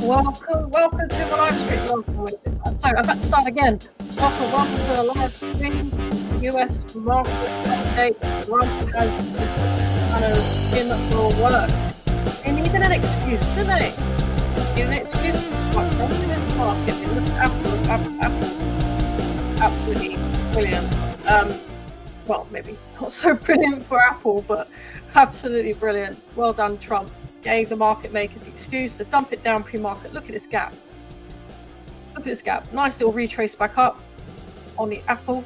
Welcome to the live stream. Sorry, I've got to start again. Welcome to the live stream. US market update. Trump has kind of in for work. They needed an excuse, didn't they? An excuse to start dumping in the market. It was Apple, absolutely brilliant. Well, maybe not so brilliant for Apple, but absolutely brilliant. Well done, Trump. Gave the market makers the excuse to dump it down pre-market. Look at this gap. Look at this gap. Nice little retrace back up on the Apple.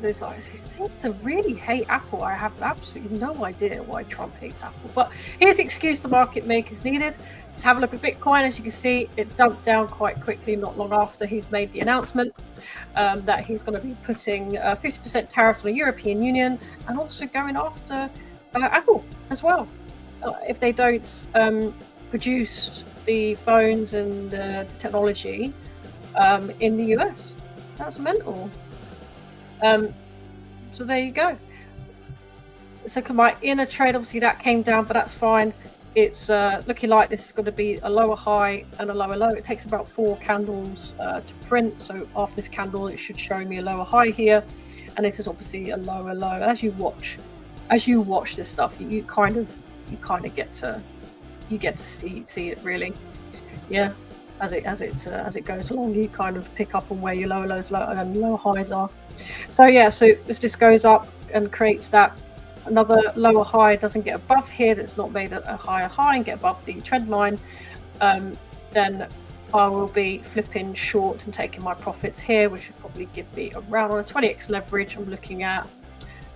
He seems to really hate Apple. I have absolutely no idea why Trump hates Apple. But here's the excuse the market makers needed. Let's have a look at Bitcoin. As you can see, it dumped down quite quickly not long after he's made the announcement that he's going to be putting 50% tariffs on the European Union and also going after Apple as well. If they don't produce the phones and the technology in the US. That's mental. So there you go. So my inner trade, obviously that came down, but that's fine. It's looking like this is going to be a lower high and a lower low. It takes about 4 candles to print. So after this candle, it should show me a lower high here. And this is obviously a lower low. As you watch this stuff, you kind of get to see it really. Yeah, as it goes along, you kind of pick up on where your lower lows and lower highs are. So yeah, so if this goes up and creates that another lower high, doesn't get above here, that's not made a higher high and get above the trend line, then I will be flipping short and taking my profits here, which would probably give me around on a 20x leverage. I'm looking at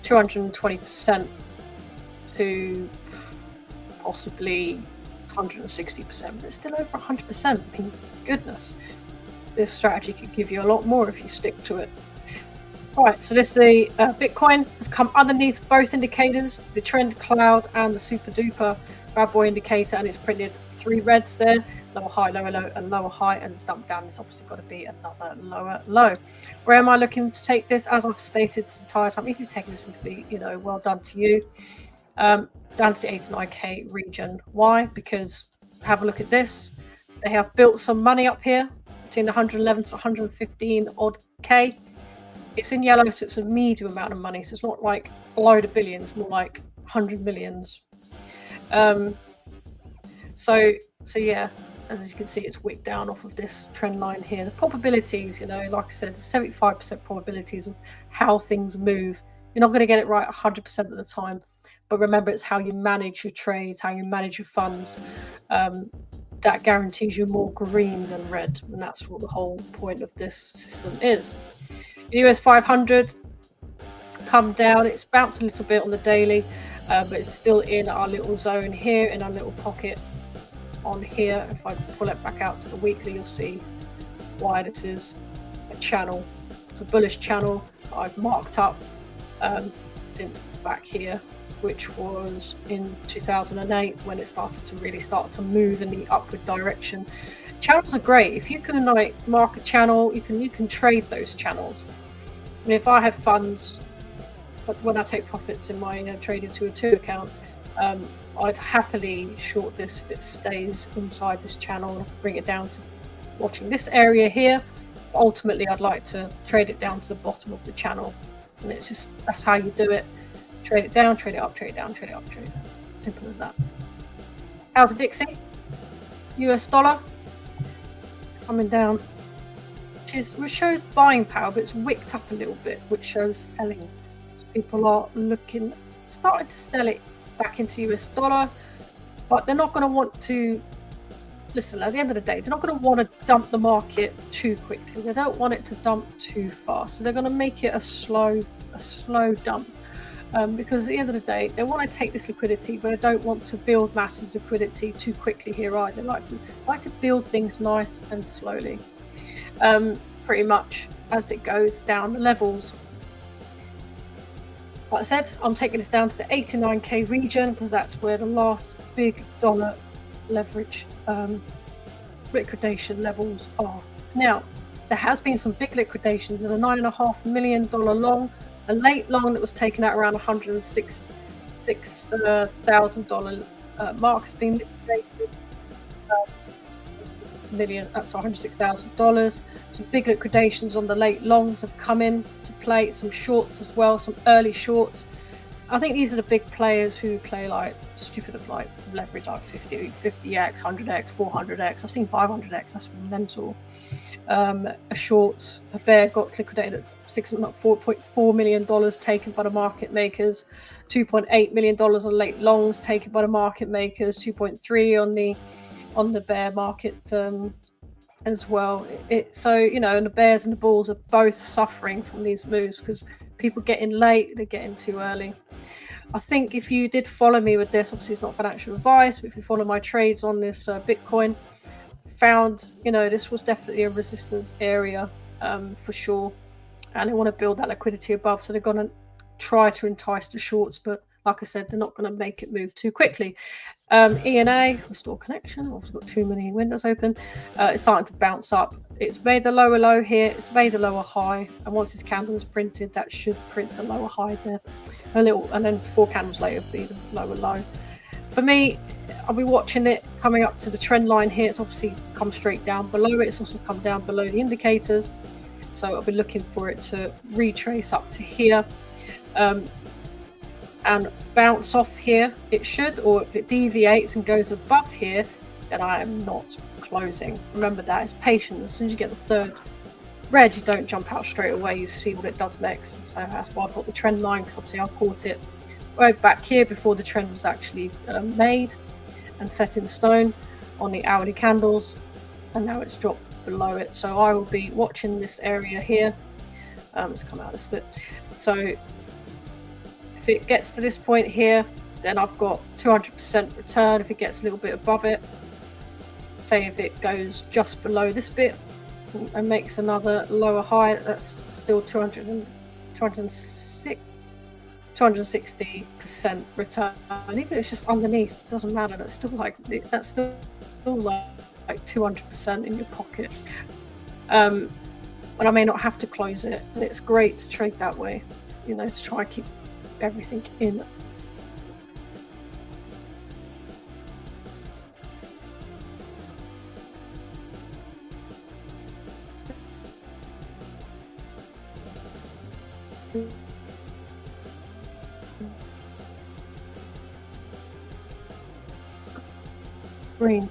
220% to possibly 160%, but it's still over 100%. I mean, goodness, this strategy could give you a lot more if you stick to it. All right, so this the Bitcoin has come underneath both indicators, the trend cloud and the super duper bad boy indicator, and it's printed 3 reds there: lower high, lower low, and lower high, and it's dumped down. It's obviously got to be another lower low. Where am I looking to take this? As I've stated the entire time, if you've taken this with me, well done to you. Down to the 89k region. Why? Because have a look at this. They have built some money up here between 111 to 115 odd k. It's in yellow, so it's a medium amount of money. So it's not like a load of billions, more like 100 millions. So yeah, as you can see, it's wicked down off of this trend line here. The probabilities, like I said, 75% probabilities of how things move. You're not going to get it right 100% of the time. But remember, it's how you manage your trades, how you manage your funds. That guarantees you more green than red. And that's what the whole point of this system is. The US 500, it's come down. It's bounced a little bit on the daily, but it's still in our little zone here, in our little pocket on here. If I pull it back out to the weekly, you'll see why this is a channel. It's a bullish channel that I've marked up since back here, which was in 2008 when it started to really move in the upward direction. Channels are great. If you can mark a channel, you can trade those channels. I mean, if I had funds, but when I take profits in my trading 202 account, I'd happily short this if it stays inside this channel and bring it down to watching this area here. Ultimately, I'd like to trade it down to the bottom of the channel, and it's just that's how you do it. Trade it down, trade it up, trade it down, trade it up, trade it down. Simple as that. How's the Dixie? US dollar. It's coming down, which shows buying power, but it's wicked up a little bit, which shows selling. So people are starting to sell it back into US dollar, but they're not going to want to. Listen, at the end of the day, they're not going to want to dump the market too quickly. They don't want it to dump too fast, so they're going to make it a slow dump. Because at the end of the day, they want to take this liquidity, but they don't want to build masses liquidity too quickly here either. They like to build things nice and slowly, pretty much as it goes down the levels. Like I said, I'm taking this down to the 89k region because that's where the last big dollar leverage liquidation levels are. Now, there has been some big liquidations. There's a $9.5 million long. A late long that was taken out around $106,000 mark has been liquidated. million, that's $106,000. Some big liquidations on the late longs have come in to play, some shorts as well, some early shorts. I think these are the big players who play like stupid of like leverage, like 50x, 100x, 400x. I've seen 500x, that's mental. A short, a bear got liquidated at $4.4 million taken by the market makers, $2.8 million on late longs taken by the market makers, 2.3 on the bear market as well. So, you know, and the bears and the bulls are both suffering from these moves because people get in late, they get in too early. I think if you did follow me with this, obviously it's not financial advice, but if you follow my trades on this Bitcoin, found, you know, this was definitely a resistance area for sure, and they want to build that liquidity above, so they're going to try to entice the shorts, but like I said, they're not going to make it move too quickly. ENA, restore connection. I've got too many windows open. It's starting to bounce up. It's made the lower low here. It's made the lower high, and once this candle is printed, that should print the lower high there. And then 4 candles later be the lower low. For me, I'll be watching it coming up to the trend line here. It's obviously come straight down below it. It's also come down below the indicators. So I'll be looking for it to retrace up to here and bounce off here. It should, or if it deviates and goes above here, then I am not closing. Remember that, it's patience. As soon as you get the third red, you don't jump out straight away. You see what it does next. So that's why I've got the trend line, because obviously I caught it right back here before the trend was actually made and set in stone on the hourly candles, and now it's dropped below it. So I will be watching this area here. Let's come out of this bit. So if it gets to this point here, then I've got 200% return. If it gets a little bit above it, say if it goes just below this bit and makes another lower high, that's still 260% return. And even if it's just underneath, it doesn't matter. That's still like 200% in your pocket. And I may not have to close it, but it's great to trade that way, you know, to try and keep everything in. Green.